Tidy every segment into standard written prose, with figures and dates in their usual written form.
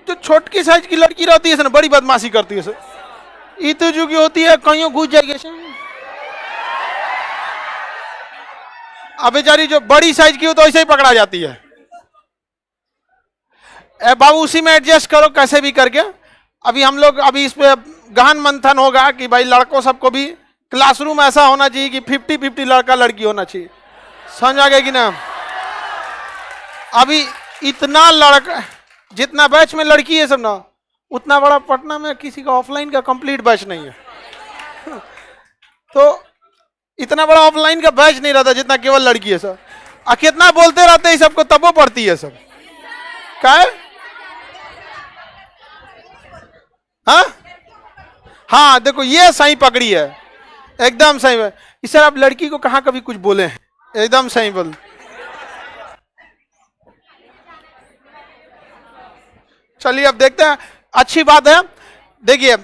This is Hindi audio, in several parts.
जो छोटकी साइज की लड़की रहती है ना, बड़ी बदमाशी करती है सर। इतनी जो की होती है कहीं घुस जाएगी सर। अब बेचारी जो बड़ी साइज की हो तो ऐसे ही पकड़ा जाती है। बाबू उसी में एडजस्ट करो कैसे भी करके। अभी हम लोग अभी इस पे गहन मंथन होगा कि भाई लड़कों सबको भी क्लासरूम ऐसा होना चाहिए कि 50-50 लड़का लड़की होना चाहिए। समझ आ गया कि ना? अभी इतना लड़का, जितना बैच में लड़की है सब ना, उतना बड़ा पटना में किसी का ऑफलाइन का कंप्लीट बैच नहीं है। तो इतना बड़ा ऑफलाइन का बैच नहीं रहता जितना केवल लड़की है सर। कितना बोलते रहते हैं सबको, तब वो पढ़ती है सब। क्या है? हाँ देखो ये सही पकड़ी है, एकदम सही है। सर आप लड़की को कहाँ कभी कुछ बोले हैं? एकदम सही बोल। चलिए अब देखते हैं। अच्छी बात है। देखिए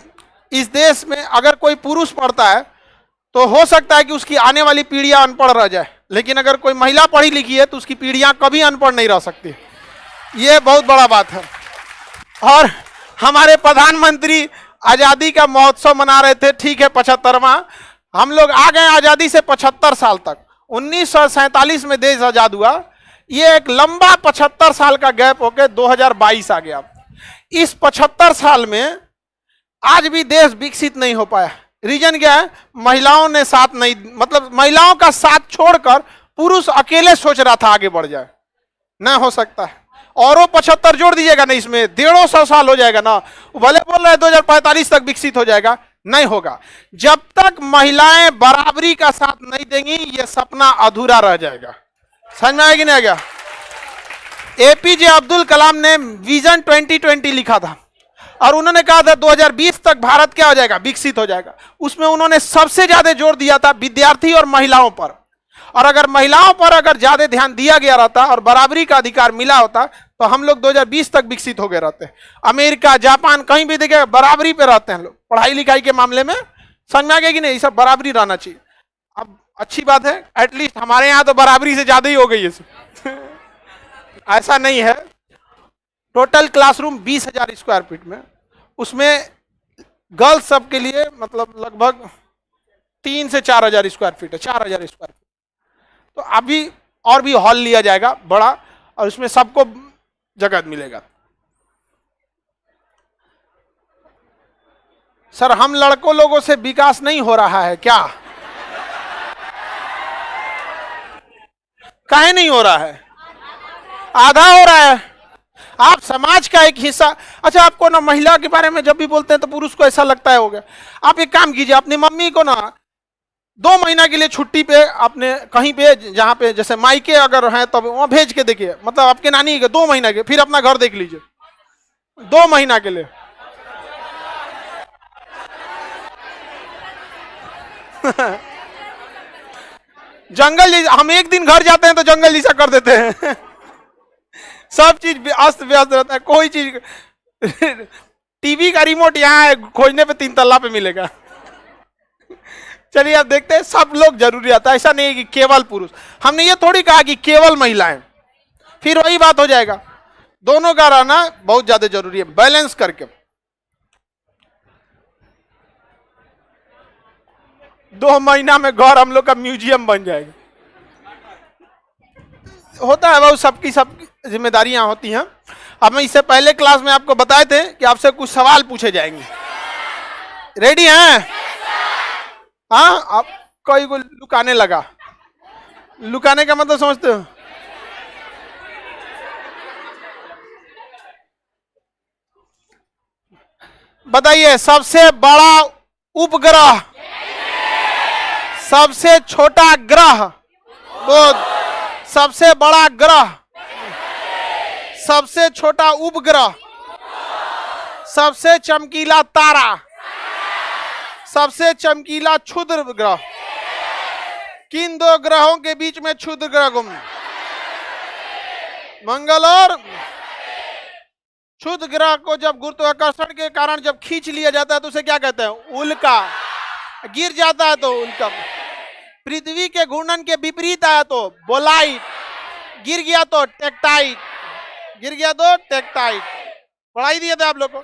इस देश में अगर कोई पुरुष पढ़ता है तो हो सकता है कि उसकी आने वाली पीढ़ियां अनपढ़ रह जाए, लेकिन अगर कोई महिला पढ़ी लिखी है तो उसकी पीढ़ियां कभी अनपढ़ नहीं रह सकती। ये बहुत बड़ा बात है। और हमारे प्रधानमंत्री आजादी का महोत्सव मना रहे थे, ठीक है 75वां। हम लोग आ गए आजादी से 75 साल तक। 1947 में देश आजाद हुआ। ये एक लंबा 75 साल का गैप होकर 2022 आ गया। इस 75 साल में आज भी देश विकसित नहीं हो पाया। रीजन क्या है? महिलाओं ने साथ नहीं, मतलब महिलाओं का साथ छोड़कर पुरुष अकेले सोच रहा था आगे बढ़ जाए। ना हो सकता है। और वो 75 जोड़ दीजिएगा ना, इसमें 150 साल हो जाएगा ना। भले बोल रहे 2045 तक विकसित हो जाएगा, नहीं होगा। जब तक महिलाएं बराबरी का साथ नहीं देंगी ये सपना अधूरा रह जाएगा। समझ में आएगी? नहीं आ गया? एपीजे अब्दुल कलाम ने विजन 2020 लिखा था और उन्होंने कहा था 2020 तक भारत क्या हो जाएगा? विकसित हो जाएगा। उसमें उन्होंने सबसे ज्यादा जोर दिया था विद्यार्थी और महिलाओं पर। और अगर महिलाओं पर अगर ज्यादा ध्यान दिया गया रहता और बराबरी का अधिकार मिला होता तो हम लोग 2020 तक विकसित हो गए रहते। अमेरिका, जापान, कहीं भी देखे बराबरी पे रहते हैं लोग पढ़ाई लिखाई के मामले में। समझ में आ गया कि नहीं? सब बराबरी रहना चाहिए। अब अच्छी बात है, एटलीस्ट हमारे यहाँ तो बराबरी से ज्यादा ही हो गई है। ऐसा नहीं है। टोटल क्लासरूम 20,000 स्क्वायर फीट में, उसमें गर्ल्स सब के लिए मतलब लगभग 3 से 4,000 स्क्वायर फीट है। 4,000 स्क्वायर फीट। तो अभी और भी हॉल लिया जाएगा बड़ा और उसमें सबको जगह मिलेगा। सर हम लड़कों लोगों से विकास नहीं हो रहा है क्या? काहे नहीं हो रहा है? आधा हो रहा है। आप समाज का एक हिस्सा। अच्छा आपको ना महिला के बारे में जब भी बोलते हैं तो पुरुष को ऐसा लगता है हो गया। आप एक काम कीजिए, अपनी मम्मी को ना 2 महीना के लिए छुट्टी पे आपने कहीं पे, जहां पे जैसे मायके अगर हैं तब वहां भेज के देखिए, मतलब आपके नानी के 2 महीना के, फिर अपना घर देख लीजिए 2 महीना के लिए। जंगल, हम एक दिन घर जाते हैं तो जंगल जैसा कर देते हैं। सब चीज अस्त व्यस्त रहता है। कोई चीज टीवी का रिमोट यहाँ है, खोजने पे 3 तल्ला पे मिलेगा। चलिए अब देखते हैं। सब लोग जरूरी आता है, ऐसा नहीं है कि केवल पुरुष। हमने ये थोड़ी कहा कि केवल महिलाएं, फिर वही बात हो जाएगा। दोनों का रहना बहुत ज्यादा जरूरी है, बैलेंस करके। 2 महीना में घर हम लोग का म्यूजियम बन जाएगा। होता है बहुत, सबकी सब जिम्मेदारियां होती हैं। अब मैं इससे पहले क्लास में आपको बताए थे कि आपसे कुछ सवाल पूछे जाएंगे। रेडी हैं? हाँ, आप कोई को लुकाने लगा। लुकाने का मतलब समझते हो? बताइए सबसे बड़ा उपग्रह, सबसे छोटा ग्रह, बुध। सबसे बड़ा ग्रह, सबसे छोटा उपग्रह, सबसे चमकीला तारा, सबसे चमकीला क्षुद्र ग्रह। किन 2 ग्रहों के बीच में क्षुद्र ग्रह घूम? मंगल और क्षुद्र ग्रह को जब गुरुत्वाकर्षण के कारण जब खींच लिया जाता है तो उसे क्या कहते हैं? उल्का। गिर जाता है तो उल्का। पृथ्वी के घूर्णन के विपरीत आया तो बोलाइट। गिर गया तो टेक्टाइट। गिर गया तो टेक्टाइट। पढ़ाई दिए थे आप लोग को।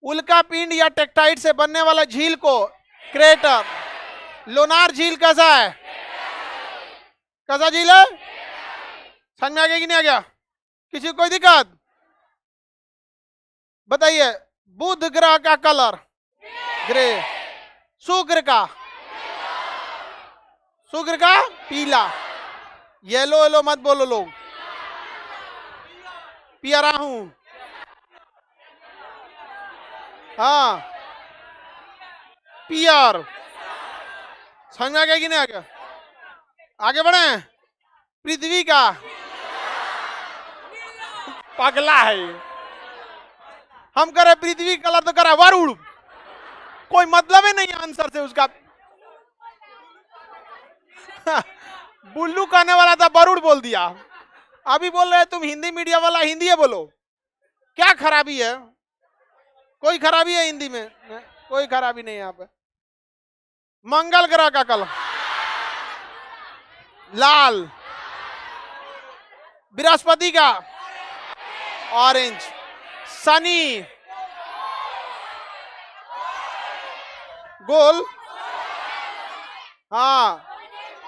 उल्का पिंड या टेक्टाइट से बनने वाला झील को क्रेटर। लोनार झील कैसा है? कैसा झील है? समझ में आ गया कि नहीं आ गया? किसी को कोई दिक्कत? बताइए। बुध ग्रह का कलर ग्रे। शुक्र का पीला। येलो येलो मत बोलो लोग, पियरा हूं। हाँ पियर। समझ में आ गया कि नहीं आ गया? आगे बढ़े। पृथ्वी का पगला है ये। हम करे पृथ्वी कलर तो करा वरुण। कोई मतलब ही नहीं आंसर से उसका। बुल्लू कहने वाला था, वरुण बोल दिया। अभी बोल रहे तुम हिंदी मीडिया वाला, हिंदी है बोलो। क्या खराबी है? कोई खराबी है हिंदी में? कोई खराबी नहीं है यहाँ पे। मंगल ग्रह का कलर लाल। बृहस्पति का ऑरेंज। शनि गोल। हाँ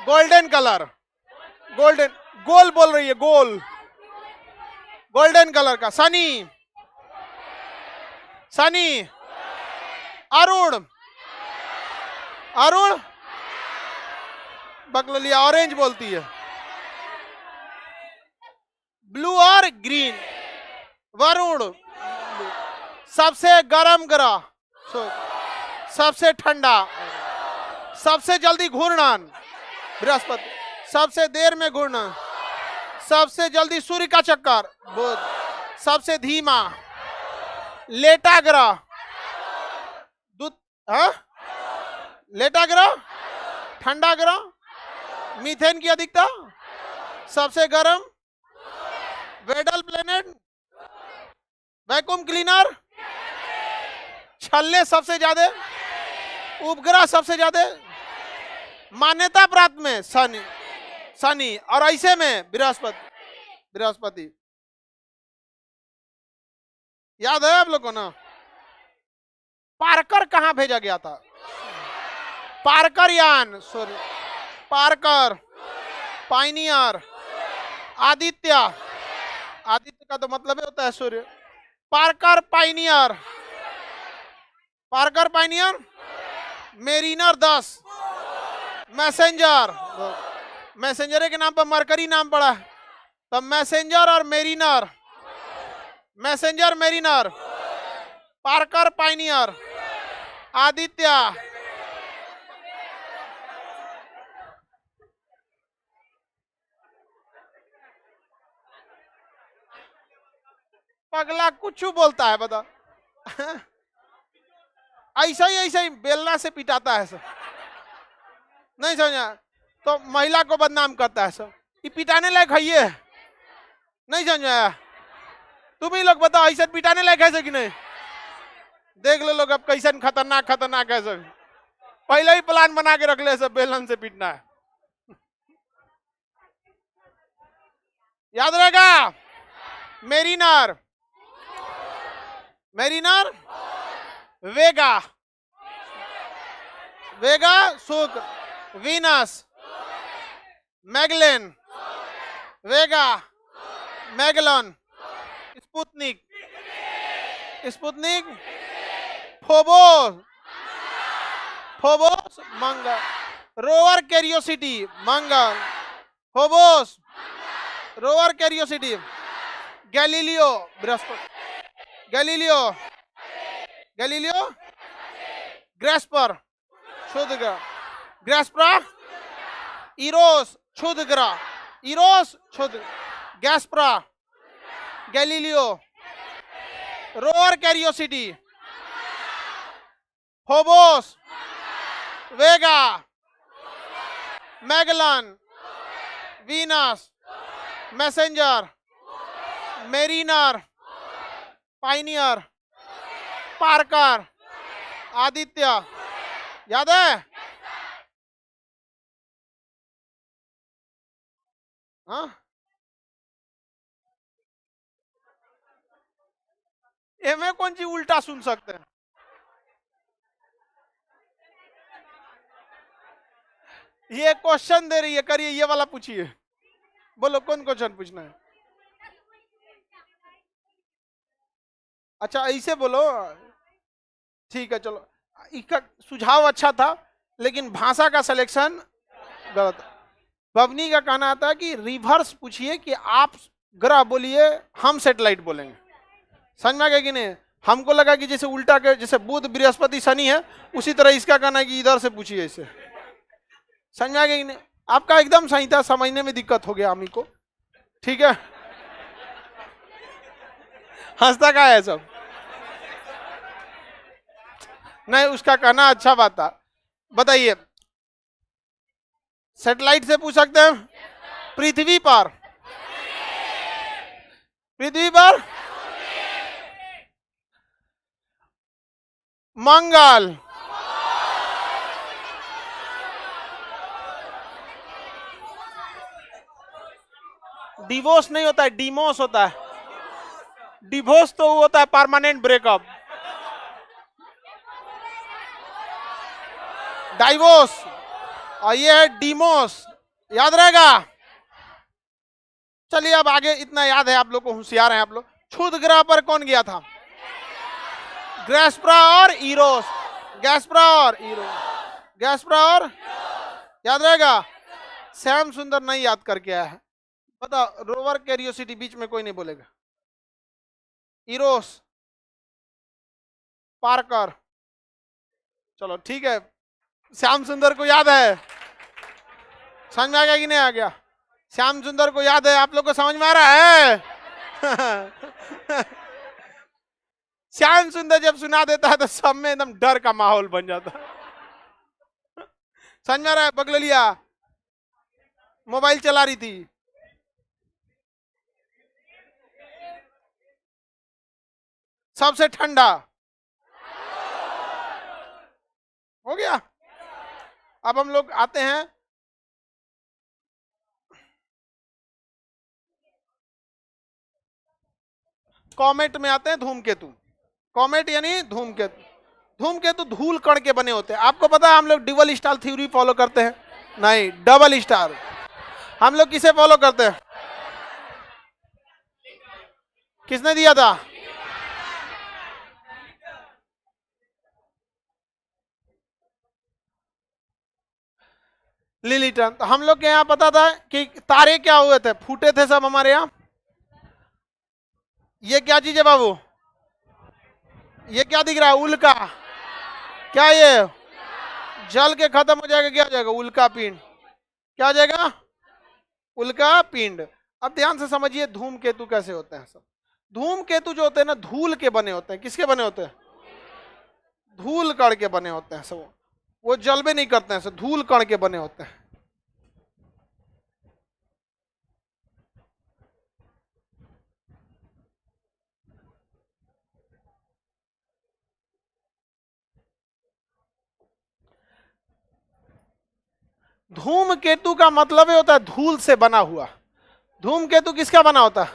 गोल्डन कलर। गोल्डन गोल बोल रही है, गोल गोल्डन कलर का। शनि अरुण बकलोलिया ऑरेंज बोलती है। ब्लू और ग्रीन। वरुण सबसे गर्म ग्रह, सबसे ठंडा, सबसे जल्दी घूर्णन बृहस्पति, सबसे देर में घूर्णन, सबसे जल्दी सूर्य का चक्कर बुध, सबसे धीमा लेटा ग्रह लेटा ग्रह, ठंडा ग्रह, मीथेन की अधिकता, सबसे गर्म वेडल प्लेनेट, वैक्यूम क्लीनर, छल्ले सबसे ज्यादा, उपग्रह सबसे ज्यादा, मान्यता प्राप्त में शनि और ऐसे में बृहस्पति। याद है आप लोग को ना? पार्कर कहां भेजा गया था? पार्कर यान, सॉरी पार्कर, पाइनियर, आदित्य का तो मतलब होता है सूर्य। पार्कर पाइनियर, मेरिनर 10, मैसेंजर के नाम पर मरकरी नाम पड़ा है, तो मैसेंजर और मेरिनर, पार्कर पाइनियर, आदित्य, पगला कुछ बोलता है बता। ऐसा ही बेलना से पिटाता है सब। नहीं समझा तो महिला को बदनाम करता है सब। ये पिटाने लायक है ये? नहीं समझा? तुम ही लोग बताओ, ऐसा पिटाने लायक है कि नहीं? देख लो लोग अब कैसे खतरनाक है सब। पहले ही प्लान बना के रख ले सब, बेलन से पीटना है। याद रहेगा। मेरिनर, वेगा शुक्र, Venus, Magellan, Vega, Magellan, Sputnik, Phobos मंगल, रोवर कैरियोसिटी मंगल, फोबोस रोवर कैरियोसिटी, गैलीलियो बृहस्पति, गैलीलियो ग्रेस्पर शुद्ध ग्रह, ग्रेस्परा इरोस शुद्ध ग्रह, Gaspra, Galileo, rover curiosity, Phobos, Vega, Magellan, Venus, Messenger, Mariner, Pioneer, Parker, Aditya. याद है? हाँ एमे कौन सी उल्टा सुन सकते हैं? ये क्वेश्चन दे रही है, करिए ये वाला पूछिए। बोलो कौन क्वेश्चन पूछना है? अच्छा ऐसे बोलो, ठीक है चलो। इसका सुझाव अच्छा था लेकिन भाषा का सिलेक्शन गलत। बबनी का कहना था कि रिवर्स पूछिए कि आप ग्रह बोलिए, हम सैटेलाइट बोलेंगे। समझ में आ गया कि नहीं? हमको लगा कि जैसे उल्टा के, जैसे बुध बृहस्पति शनि है, उसी तरह इसका कहना है कि इधर से पूछिए ऐसे। समझ में आ गया कि नहीं? आपका एकदम सही था, समझने में दिक्कत हो गया हमी को। ठीक है, हंसता का है सब? नहीं, उसका कहना अच्छा बात था। बताइए, सैटेलाइट से पूछ सकते हैं? पृथ्वी पर, पृथ्वी पर मंगल, डिवोर्स नहीं होता है, डिमोस होता है। डिवोर्स तो वो होता है परमानेंट ब्रेकअप, डाइवोर्स, और ये है डिमोस। याद रहेगा? चलिए अब आगे, इतना याद है आप लोग को, होशियार हैं आप लोग। क्षुध ग्रह पर कौन गया था? गैस्प्रा और इरोस, गैस्प्रा और इरोस, गैस्प्रा और, याद रहेगा? श्याम सुंदर नहीं याद करके आया है। पता, रोवर कैरियोसिटी बीच में कोई नहीं बोलेगा। इरोस, पार्कर, चलो ठीक है। श्याम सुंदर को याद है? समझ में आ गया कि नहीं आ गया? श्याम सुंदर को याद है? आप लोग को समझ में आ रहा है? श्याम सुंदर जब सुना देता है तो सब में एकदम डर का माहौल बन जाता है। समझ में आ रहा है? बगलिया मोबाइल चला रही थी, सबसे ठंडा हो गया। अब हम लोग आते हैं कॉमेट में, आते हैं धूमकेतु। कॉमेट यानी धूमकेतु। धूमकेतु धूल कण के बने होते हैं। आपको पता है हम लोग डबल स्टार थ्योरी फॉलो करते हैं? नहीं, डबल स्टार। हम लोग किसे फॉलो करते हैं? किसने दिया था? लिलीटन। तो हम लोग के यहाँ पता था कि तारे क्या हुए थे, फूटे थे सब हमारे यहाँ। ये क्या चीज है बाबू? ये क्या दिख रहा है? उल्का। क्या ये? जल के खत्म हो जाएगा, क्या हो जाएगा? उल्का पिंड। क्या हो जाएगा? उल्का पिंड। अब ध्यान से समझिए धूमकेतु कैसे होते हैं सब। धूमकेतु जो होते हैं ना, धूल के बने होते हैं। किसके बने होते हैं? धूल कण के बने होते हैं सब। वो जलबे नहीं करते हैं, सब धूल कण के बने होते हैं। धूमकेतु का मतलब होता है धूल से बना हुआ। धूमकेतु किसका बना होता है?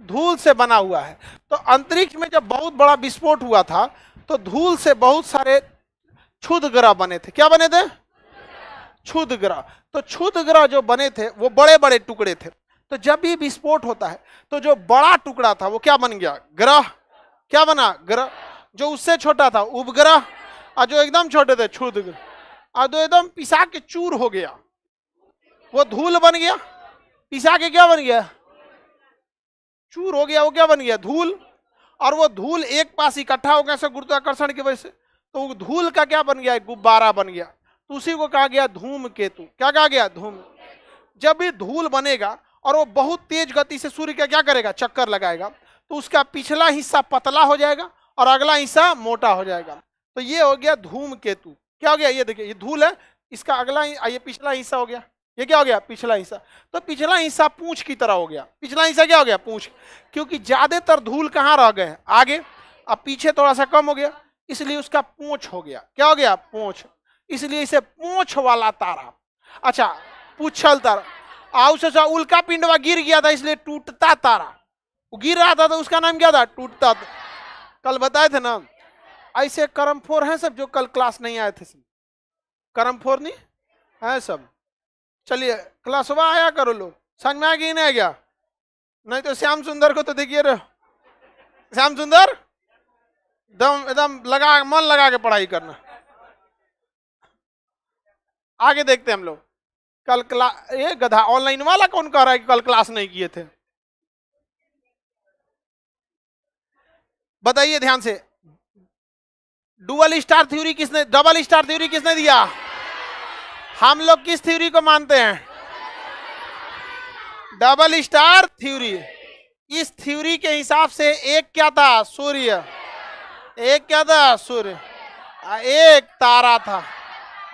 धूल से बना हुआ है। तो अंतरिक्ष में जब बहुत बड़ा विस्फोट हुआ था तो धूल से बहुत सारे क्षुद्र ग्रह बने थे। क्या बने थे? क्षुद्र ग्रह। तो क्षुद्र ग्रह जो बने थे वो बड़े बड़े टुकड़े थे। तो जब भी विस्फोट होता है तो जो बड़ा टुकड़ा था वो क्या बन गया? ग्रह। क्या बना? ग्रह। जो उससे छोटा था उपग्रह, और जो एकदम छोटे थे क्षुद्र ग्रह, और जो एकदम पिसा के चूर हो गया वो धूल बन गया। पिसा के क्या बन गया? चूर हो गया। वो क्या बन गया? धूल। और वो धूल एक पास इकट्ठा हो गया गुरुत्वाकर्षण की वजह से, तो वो धूल का क्या बन गया? गुब्बारा बन गया। तो उसी को कहा गया धूमकेतु। क्या कहा गया? धूम। जब भी धूल बनेगा और वो बहुत तेज गति से सूर्य का क्या करेगा? चक्कर लगाएगा, तो उसका पिछला हिस्सा पतला हो जाएगा और अगला हिस्सा मोटा हो जाएगा। तो ये हो गया धूमकेतु। क्या हो गया? ये देखिए, ये धूल है, इसका अगला ये पिछला हिस्सा हो गया। ये क्या हो गया? पिछला हिस्सा। तो पिछला हिस्सा पूंछ की तरह हो गया। पिछला हिस्सा क्या हो गया? पूंछ। क्योंकि ज्यादातर धूल कहाँ रह गए? आगे। अब पीछे थोड़ा सा कम हो गया, इसलिए उसका पूंछ हो गया। क्या हो गया? पूंछ। इसलिए इसे पूंछ वाला तारा। अच्छा, पूछल तारा। उससे उल्का पिंडवा गिर गया था इसलिए टूटता तारा। वो गिर रहा था तो उसका नाम क्या था? टूटता था। कल बताए थे ना। ऐसे कर्मफोर हैं सब जो कल क्लास नहीं आए थे सब। कर्मफोर नहीं है सब। चलिए क्लासवा आया करो लो, समझ में आ गया नहीं आ गया? नहीं तो श्याम सुंदर को तो देखिए रे, श्याम सुंदर एकदम एकदम लगा मन लगा के पढ़ाई करना। आगे देखते हैं हम लोग। कल क्लास, ये गधा ऑनलाइन वाला कौन कह रहा है कि कल क्लास नहीं किए थे? बताइए ध्यान से। डुअल स्टार थ्योरी किसने, डबल स्टार थ्योरी किसने दिया? हम लोग किस थ्योरी को मानते हैं? Double star theory. इस थ्योरी के हिसाब से एक क्या था? सूर्य। एक क्या था? सूर्य। एक तारा था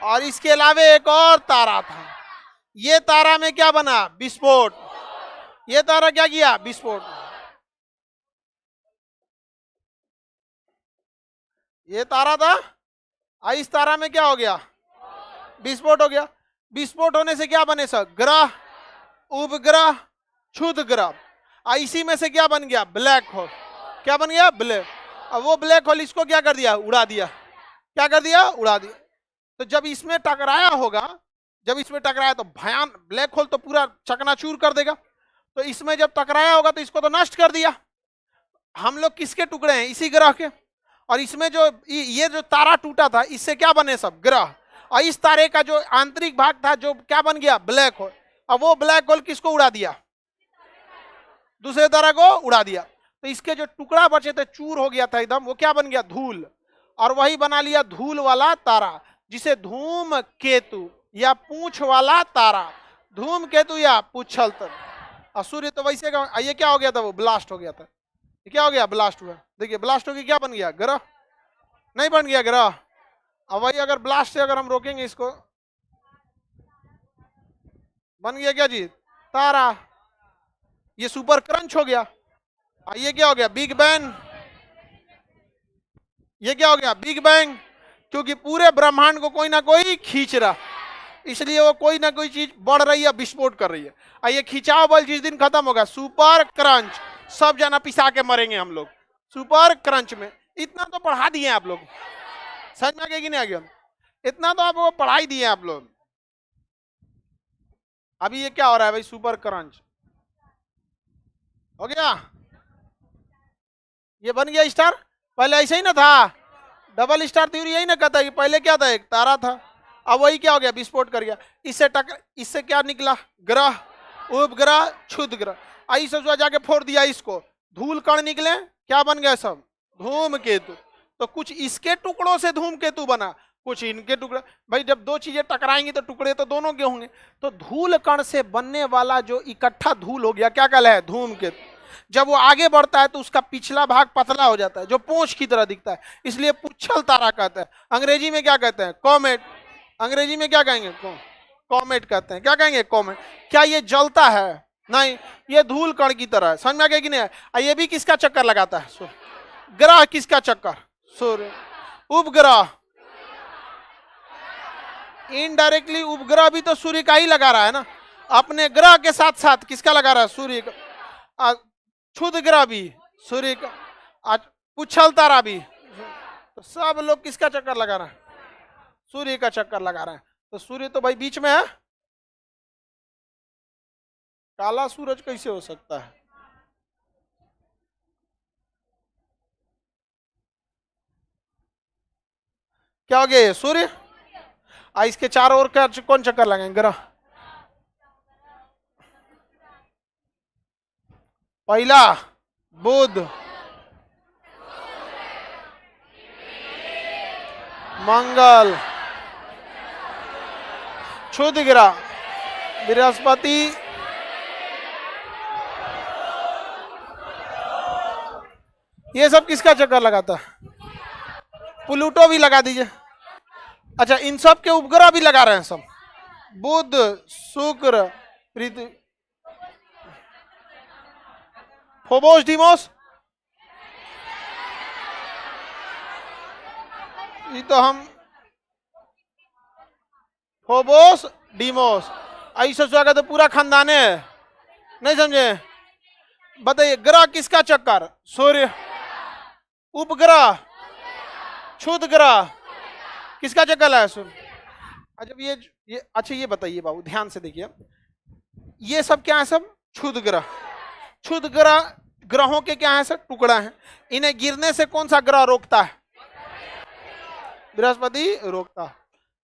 और इसके अलावा एक और तारा था। ये तारा में क्या बना? विस्फोट। ये तारा क्या किया? विस्फोट। ये तारा था और इस तारा में क्या हो गया? विस्फोट हो गया। विस्फोट होने से क्या बने सब? ग्रह, उपग्रह, क्षुद्र ग्रह। इसी में से क्या बन गया? Black hole. क्या बन गया? ब्लैक। अब वो ब्लैक होल इसको क्या कर दिया? उड़ा दिया। क्या कर दिया? उड़ा दिया। तो जब इसमें टकराया होगा, जब इसमें टकराया तो भयान ब्लैक होल तो पूरा चकनाचूर कर देगा। तो इसमें जब टकराया होगा तो इसको तो नष्ट कर दिया। हम लोग किसके टुकड़े हैं? इसी ग्रह के। और इसमें जो ये जो तारा टूटा था इससे क्या बने सब? ग्रह। और इस तारे का जो आंतरिक भाग था जो क्या बन गया? Black hole. अब वो ब्लैक होल किसको उड़ा दिया? दूसरे तारा को उड़ा दिया। तो इसके जो टुकड़ा बचे थे, चूर हो गया था एकदम, वो क्या बन गया? धूल। और वही बना लिया धूल वाला तारा, जिसे धूम केतु या पूंछ वाला तारा, धूम केतु या पुच्छल तारा। सूर्य तो वैसे का, ये क्या हो गया था? वो ब्लास्ट हो गया था। ये क्या हो गया? ब्लास्ट हुआ। देखिए ब्लास्ट हो गया, क्या बन गया? ग्रह। नहीं बन गया ग्रह। अब वही अगर ब्लास्ट से अगर हम रोकेंगे इसको, बन गया क्या चीज? तारा। ये सुपर क्रंच हो गया। ये क्या हो गया? Big bang. ये क्या हो गया? Big bang. क्योंकि पूरे ब्रह्मांड को कोई ना कोई खींच रहा, इसलिए वो कोई ना कोई चीज बढ़ रही है, विस्फोट कर रही है। और ये खिंचाव बल जिस दिन खत्म होगा, सुपर क्रंच, सब जना पिसा के मरेंगे हम लोग सुपर क्रंच में। इतना तो पढ़ा दिए आप लोग, समझ में आ गया कि नहीं आ गया? इतना तो आपको पढ़ाई दिए आप लोग। अभी ये क्या हो रहा है भाई? सुपर क्रंच हो गया, ये बन गया स्टार। पहले ऐसे ही ना था? डबल स्टार थ्योरी यही ना कहता है कि पहले क्या था? एक तारा था, अब वही क्या हो गया? विस्फोट कर गया। इससे क्या निकला? ग्रह, उपग्रह, क्षुद्र ग्रह। ऐसे जो जाके फोड़ दिया इसको, धूल कण निकले, क्या बन गया सब? धूम केतु। तो कुछ इसके टुकड़ों से धूम केतु बना, कुछ इनके टुकड़े। भाई जब दो चीजें टकराएंगी तो टुकड़े तो दोनों के होंगे। तो धूल कण से बनने वाला जो इकट्ठा धूल हो गया, क्या कहला है? धूम केतु। जब वो आगे बढ़ता है तो उसका पिछला भाग पतला हो जाता है, जो पूंछ की तरह दिखता है, इसलिए पुच्छल तारा कहता है। अंग्रेजी में क्या कहते हैं? कॉमेट। अंग्रेजी में क्या कहेंगे? कॉमेट कहते हैं। क्या कहेंगे? कॉमेट। क्या ये जलता है? नहीं, ये धूल कण की तरह है। समझ में आ गया कि नहीं? ये भी किसका चक्कर लगाता है? ग्रह। किसका चक्कर? सूर्य। उपग्रह, इनडायरेक्टली उपग्रह भी तो सूर्य का ही लगा रहा है ना। अपने ग्रह के साथ साथ किसका लगा रहा है? सूर्य का। क्षुद्र ग्रह भी सूर्य का, पुच्छल तारा भी, तो सब लोग किसका चक्कर लगा रहे हैं? सूर्य का चक्कर लगा रहे हैं। तो सूर्य तो भाई बीच में है। काला सूरज कैसे हो सकता है? क्या हो गया? ये सूर्य। इसके चारों ओर का कौन चक्कर लगाएंगे? ग्रह। पहला बुध, मंगल, क्षुद्र ग्रह बृहस्पति, ये सब किसका चक्कर लगाता है? प्लूटो भी लगा दीजिए। अच्छा, इन सब के उपग्रह भी लगा रहे हैं सब। बुध, शुक्र, पृथ्वी, फोबोस, डीमोस। ये तो हम फोबोस, डीमोस, ऐसा स्वागत तो पूरा खानदान है, नहीं समझे? बताइए, ग्रह किसका चक्कर? सूर्य। उपग्रह, क्षुद्र ग्रह किसका चक्कर है? सूर्य। अच्छा ये अच्छा ये बताइए बाबू, ध्यान से देखिए, ये सब क्या है? सब क्षुद्र ग्रह। क्षुद्र ग्रह, ग्रहों के क्या है सर? टुकड़ा है। इन्हें गिरने से कौन सा ग्रह रोकता है? बृहस्पति रोकता है।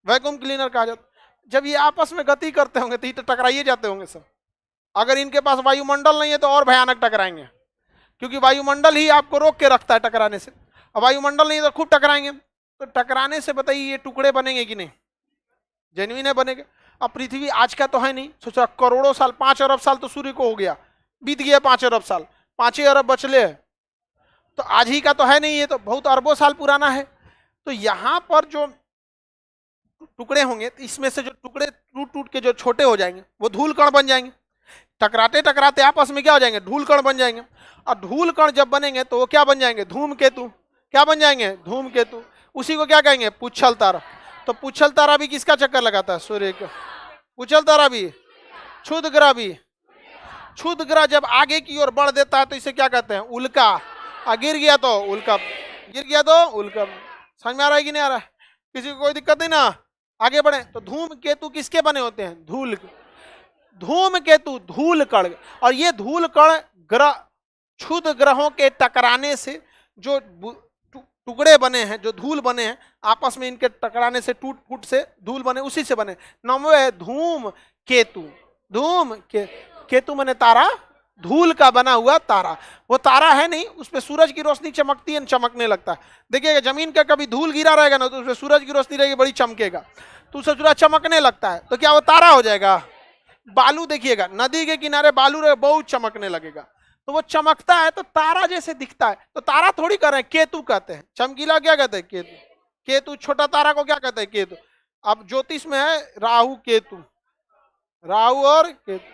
वैक्यूम क्लीनर कहा जाता। जब ये आपस में गति करते होंगे तो ये तो टकराइए जाते होंगे सब। अगर इनके पास वायुमंडल नहीं है तो और भयानक टकराएंगे, क्योंकि वायुमंडल ही आपको रोक के रखता है टकराने से। अब वायुमंडल नहीं है तो खूब टकराएंगे। तो टकराने से बताइए ये टुकड़े बनेंगे कि नहीं? जेन्युइन है, बनेंगे। अब पृथ्वी आज का तो है नहीं, सोचा करोड़ों साल, 5 अरब साल तो सूर्य को हो गया, बीत गया 5 अरब साल, 5 अरब बचले है, तो आज ही का तो है नहीं, ये तो बहुत अरबों साल पुराना है। तो यहां पर जो टुकड़े होंगे, तो इसमें से जो टुकड़े टूट टूट के जो छोटे हो जाएंगे वो धूल कण बन जाएंगे। टकराते टकराते आपस में क्या हो जाएंगे? धूल कण बन जाएंगे। और धूल कण जब बनेंगे तो वो क्या बन जाएंगे? धूमकेतु। क्या बन जाएंगे? धूमकेतु। उसी को क्या कहेंगे? पुच्छल तारा। तो पुच्छल तारा भी किसका चक्कर लगाता है? सूर्य का। पुच्छल तारा भी, क्षुद्र ग्रह भी। क्षुद्र ग्रह जब आगे की ओर बढ़ देता है तो इसे क्या कहते हैं? उल्का। गिर गया तो उल्का, गिर गया तो उल्का। समझ में आ रहा है कि नहीं आ रहा है? किसी को कोई दिक्कत नहीं ना? आगे बढ़े तो धूमकेतु किसके बने होते हैं? धूल। धूमकेतु धूल कण। और ये धूल कण ग्रह, क्षुद्र ग्रहों के टकराने से जो टुकड़े बने हैं, जो धूल बने हैं, आपस में इनके टकराने से टूट फूट से धूल बने, उसी से बने। नाम है धूम केतु। धूम केतु माने तारा, धूल का बना हुआ तारा। वो तारा है नहीं, उस पर सूरज की रोशनी चमकती है, चमकने लगता है। देखिएगा जमीन का कभी धूल गिरा रहेगा ना तो उस पर सूरज की रोशनी रहेगी, बड़ी चमकेगा, तो उससे सूरज चमकने लगता है, तो क्या वो तारा हो जाएगा? बालू देखिएगा नदी के किनारे बालू रहे, बहुत चमकने लगेगा, तो वो चमकता है तो तारा जैसे दिखता है। तो तारा थोड़ी कर रहे हैं, केतु कहते हैं। चमकीला क्या कहते हैं? केतु। केतु छोटा तारा को क्या कहते हैं? केतु। अब ज्योतिष में है राहु केतु, राहु और केतु।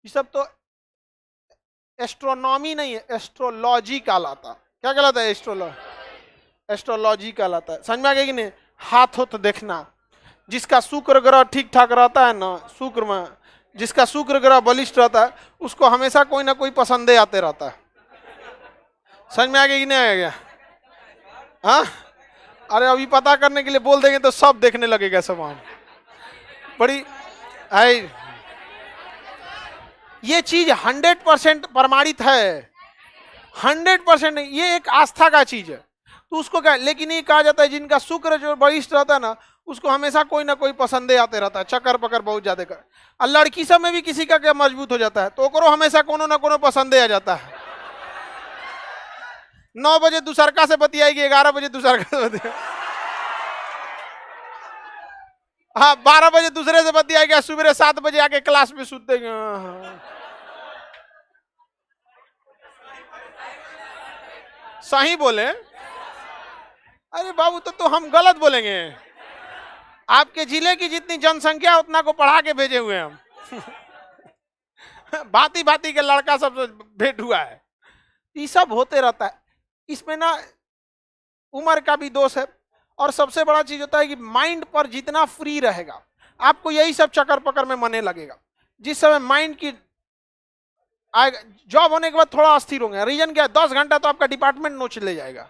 ये सब तो एस्ट्रोनॉमी नहीं है, एस्ट्रोलॉजी कहलाता। क्या कहलाता है? एस्ट्रोलॉजी कहलाता है। समझ में आ गया कि नहीं? हाथ होत देखना, जिसका शुक्र ग्रह ठीक ठाक रहता है ना, शुक्र में जिसका शुक्र ग्रह बलिष्ठ रहता है उसको हमेशा कोई ना कोई पसंदे आते रहता है। समझ में आ गया कि नहीं आ गया? हाँ, अरे अभी पता करने के लिए बोल देंगे तो सब देखने लगेगा सब। हम बड़ी है ये चीज 100% प्रमाणित है, 100%। ये एक आस्था का चीज है, तो उसको क्या, लेकिन ये कहा जाता है जिनका शुक्र जो बलिष्ठ रहता है ना, उसको हमेशा कोई ना कोई पसंदे आते रहता है, चक्कर पकड़ बहुत ज्यादा कर। और लड़की सब में भी किसी का क्या मजबूत हो जाता है तो ओकरो हमेशा कोनो ना कोनो पसंदे आ जाता है। 9 बजे दूसरका से बतियाएगी, 11 बजे दूसरका से बतिया, हाँ 12 बजे दूसरे से बतियाएगी, सुबह 7 बजे आके क्लास में सुत देंगे। सही बोले? अरे बाबू तो हम गलत बोलेंगे। आपके जिले की जितनी जनसंख्या उतना को पढ़ा के भेजे हुए हम। भांति भांति के लड़का सब भेंट हुआ है। ये सब होते रहता है। इसमें ना उम्र का भी दोष है, और सबसे बड़ा चीज होता है कि माइंड पर जितना फ्री रहेगा आपको यही सब चक्कर पकड़ में मने लगेगा। जिस समय माइंड की आएगा, जॉब होने के बाद थोड़ा अस्थिर होंगे। रीजन क्या है? 10 घंटा तो आपका डिपार्टमेंट नोच ले जाएगा,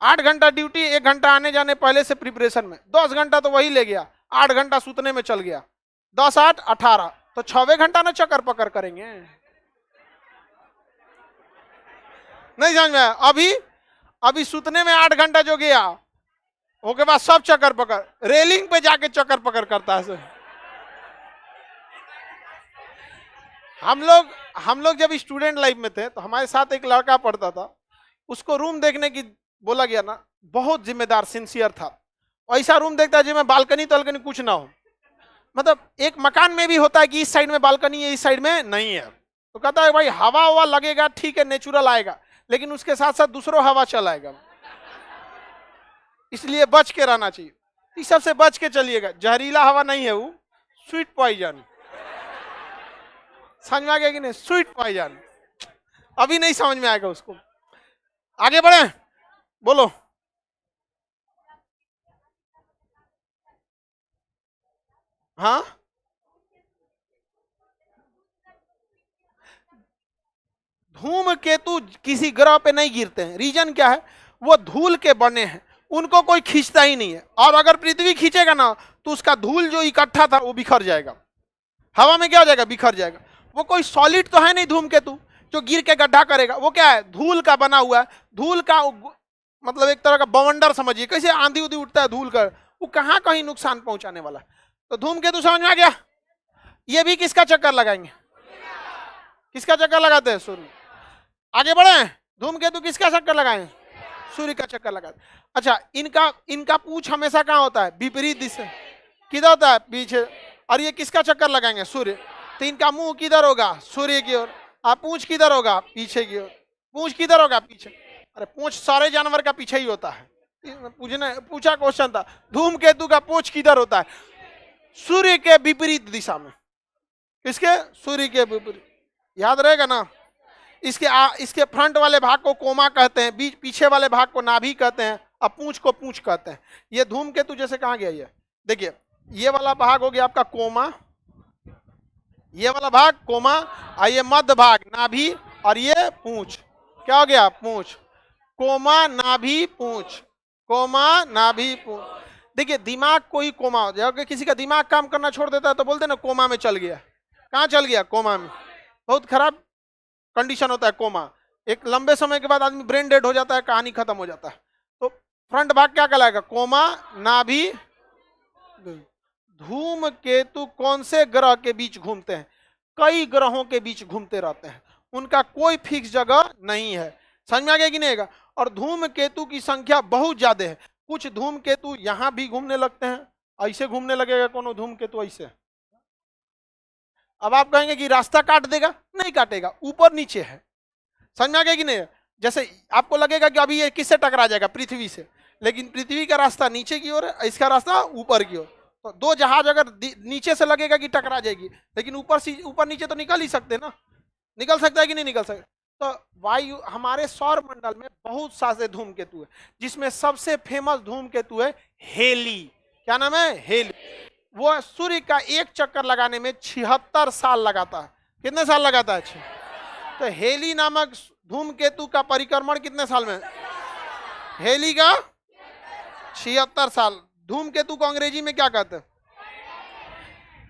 8 घंटा ड्यूटी, 1 घंटा आने जाने पहले से प्रिपरेशन में, 10 घंटा तो वही ले गया, 8 घंटा सूतने में चल गया, 10 8 18, तो 6वें घंटा ना चक्कर पकड़ करेंगे। नहीं समझ में? अभी सूतने में 8 घंटा जो गया, उसके बाद सब चक्कर पकड़, रेलिंग पे जाके चक्कर पकड़ करता है। हम लोग जब स्टूडेंट लाइफ में थे तो हमारे साथ एक लड़का पढ़ता था, उसको रूम देखने की बोला गया ना, बहुत जिम्मेदार सिंसियर था। ऐसा रूम देखता है जिसमें बालकनी तलकनी कुछ ना हो, मतलब एक मकान में भी होता है कि इस साइड में बालकनी है, इस साइड में नहीं है, तो कहता है भाई हवा हवा लगेगा ठीक है, नेचुरल आएगा, लेकिन उसके साथ साथ दूसरों हवा चलाएगा, इसलिए बच के रहना चाहिए। इस सबसे बच के चलिएगा, जहरीला हवा नहीं है वो, स्वीट पॉइजन। समझ में आ गया कि नहीं? Sweet poison. अभी नहीं समझ में आएगा उसको। आगे बढ़े, बोलो। हाँ, धूमकेतु किसी ग्रह पे नहीं गिरते हैं। रीजन क्या है? वो धूल के बने हैं, उनको कोई खींचता ही नहीं है। और अगर पृथ्वी खींचेगा ना तो उसका धूल जो इकट्ठा था वो बिखर जाएगा, हवा में क्या हो जाएगा? बिखर जाएगा। वो कोई सॉलिड तो है नहीं धूमकेतु जो गिर के गड्ढा करेगा। वो क्या है? धूल का बना हुआ है। धूल का मतलब एक तरह का बवंडर समझिए, कैसे आंधी उधी उठता है धूल का, वो कहाँ कहीं नुकसान पहुंचाने वाला। तो धूमकेतु समझ में आ गया? ये भी किसका चक्कर लगाएंगे? किसका चक्कर लगाते हैं? सूर्य। आगे बढ़े, धूमकेतु किसका चक्कर लगाए? सूर्य का चक्कर लगाते। अच्छा, इनका पूंछ हमेशा कहाँ होता है? विपरीत दिशा। किधर होता है? पीछे। और ये किसका चक्कर लगाएंगे? सूर्य। तो इनका मुंह किधर होगा? सूर्य की ओर। आप पूंछ किधर होगा? पीछे की ओर। पूंछ किधर होगा? पीछे। अरे पूंछ सारे जानवर का पीछे ही होता है। पूछा क्वेश्चन था, धूमकेतु का पूंछ किधर होता है? सूर्य के विपरीत दिशा में। किसके? सूर्य के विपरीत। याद रहेगा ना? इसके फ्रंट वाले भाग को कोमा कहते हैं, बीच पीछे वाले भाग को नाभि कहते हैं, और पूंछ को पूंछ कहते हैं। ये धूमकेतु जैसे कहाँ गया? ये देखिए, ये वाला भाग हो गया आपका कोमा, ये वाला भाग कोमा, और ये मध्य भाग नाभि, और ये पूंछ क्या हो गया? पूंछ। कोमा नाभि पूंछ, कोमा नाभि पूंछ। देखिए, दिमाग को ही कोमा हो जाए। अगर किसी का दिमाग काम करना छोड़ देता है तो बोलते हैं ना कोमा में चल गया। कहाँ चल गया? कोमा में। बहुत खराब कंडीशन होता है कोमा। एक लंबे समय के बाद आदमी ब्रेन डेड हो जाता है, कहानी खत्म हो जाता है। तो फ्रंट भाग क्या कहलाएगा? कोमा नाभि। धूमकेतु कौन से ग्रह के बीच घूमते हैं? कई ग्रहों के बीच घूमते रहते हैं, उनका कोई फिक्स जगह नहीं है। समझ में आ गया कि नहीं आएगा? और धूमकेतु की संख्या बहुत ज्यादा है। कुछ धूमकेतु यहां भी घूमने लगते हैं, ऐसे घूमने लगेगा कोनो धूमकेतु ऐसे। अब आप कहेंगे कि रास्ता काट देगा, नहीं काटेगा, ऊपर नीचे है। समझ में आ गया कि नहीं? जैसे आपको लगेगा कि अभी ये किससे टकरा जाएगा? पृथ्वी से, लेकिन पृथ्वी का रास्ता नीचे की ओर है, इसका रास्ता ऊपर की ओर। तो दो जहाज अगर नीचे से लगेगा कि टकरा जाएगी, लेकिन ऊपर नीचे तो निकल ही सकते ना। निकल सकता है कि नहीं निकल सकता? तो वायु हमारे सौर मंडल में बहुत सारे धूमकेतु है, जिसमें सबसे फेमस धूमकेतु है हेली। क्या नाम है? हेली। वो सूर्य का एक चक्कर लगाने में 76 साल लगाता है। कितने साल लगाता है? 6। तो हेली नामक धूमकेतु का परिक्रमण कितने साल में? हेली का 76 साल। धूमकेतु को अंग्रेजी में क्या कहते हैं?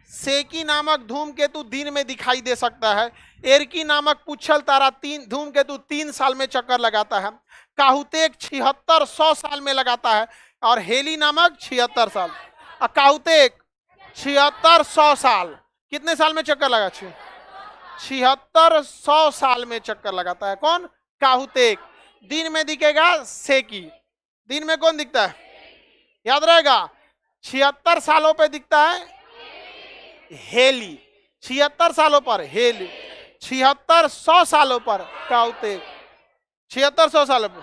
सेकी नामक धूमकेतु दिन में दिखाई दे सकता है। एरकी नामक पुच्छल तारा धूमकेतु 3 साल में चक्कर लगाता है। काहुतेक 7600 साल में लगाता है, और हेली नामक 76 साल। और काहुतेक 7600 साल कितने साल में चक्कर लगा? 7600 साल में चक्कर लगाता है। कौन? काहुतेक। दिन में दिखेगा सेकी। दिन में कौन दिखता है? याद रहेगा, 76 सालों पे दिखता है हेली। 76 सालों पर हेली, 7600 सालों पर काहुतेक। 7600 सालों पर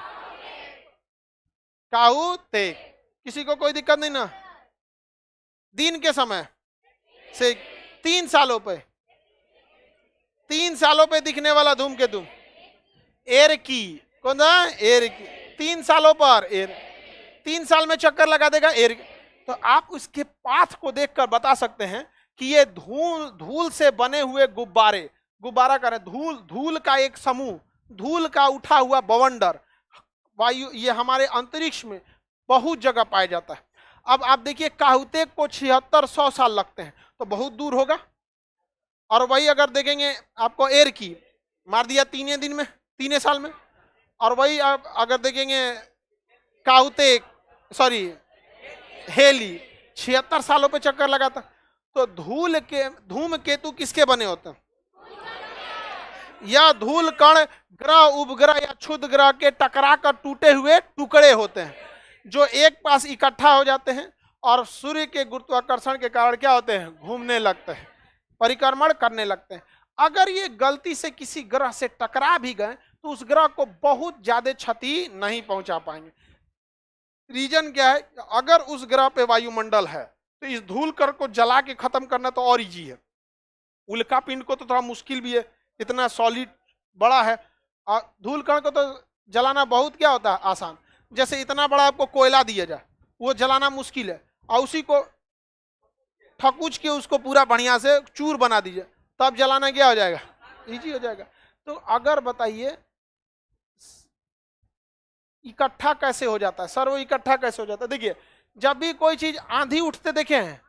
काहुतेक। किसी को कोई दिक्कत नहीं ना? दिन के समय से 3 सालों पे 3 सालों पे दिखने वाला धूमकेतु एरकी। कौन था? एरकी। 3 सालों पर 3 साल में चक्कर लगा देगा एरकी। तो आप उसके पाथ को देखकर बता सकते हैं कि ये धूल से बने हुए गुब्बारा करें, धूल का एक समूह, धूल का उठा हुआ बवंडर वायु, ये हमारे अंतरिक्ष में बहुत जगह पाया जाता है। अब आप देखिए, काहुतेक को 7600 साल लगते हैं, तो बहुत दूर होगा। और वही अगर देखेंगे आपको एरकी मार दिया 3 दिन में, 3 साल में। और वही आप अगर देखेंगे काहुतेक हेली 76 सालों पे चक्कर लगाता। तो धूमकेतु किसके बने होते हैं? या धूल कण ग्रह, उपग्रह या क्षुद्र ग्रह के टकरा कर टूटे हुए टुकड़े होते हैं, जो एक पास इकट्ठा हो जाते हैं और सूर्य के गुरुत्वाकर्षण के कारण क्या होते हैं? घूमने लगते हैं, परिक्रमण करने लगते हैं। अगर ये गलती से किसी ग्रह से टकरा भी गए तो उस ग्रह को बहुत ज्यादा क्षति नहीं पहुंचा पाएंगे। रीजन क्या है? अगर उस ग्रह पे वायुमंडल है तो इस धूल कण को जला के खत्म करना तो और इजी है। उल्का पिंड को तो थोड़ा मुश्किल भी है, इतना सॉलिड बड़ा है। धूल कण को तो जलाना बहुत क्या होता है? आसान। जैसे इतना बड़ा आपको कोयला दिया जाए, वो जलाना मुश्किल है, और उसी को ठकुच के उसको पूरा बढ़िया से चूर बना दीजिए, तब जलाना क्या हो जाएगा? इजी हो जाएगा। तो अगर बताइए इकट्ठा कैसे हो जाता है सर, वो इकट्ठा कैसे हो जाता है? देखिए, जब भी कोई चीज आंधी उठते देखे हैं,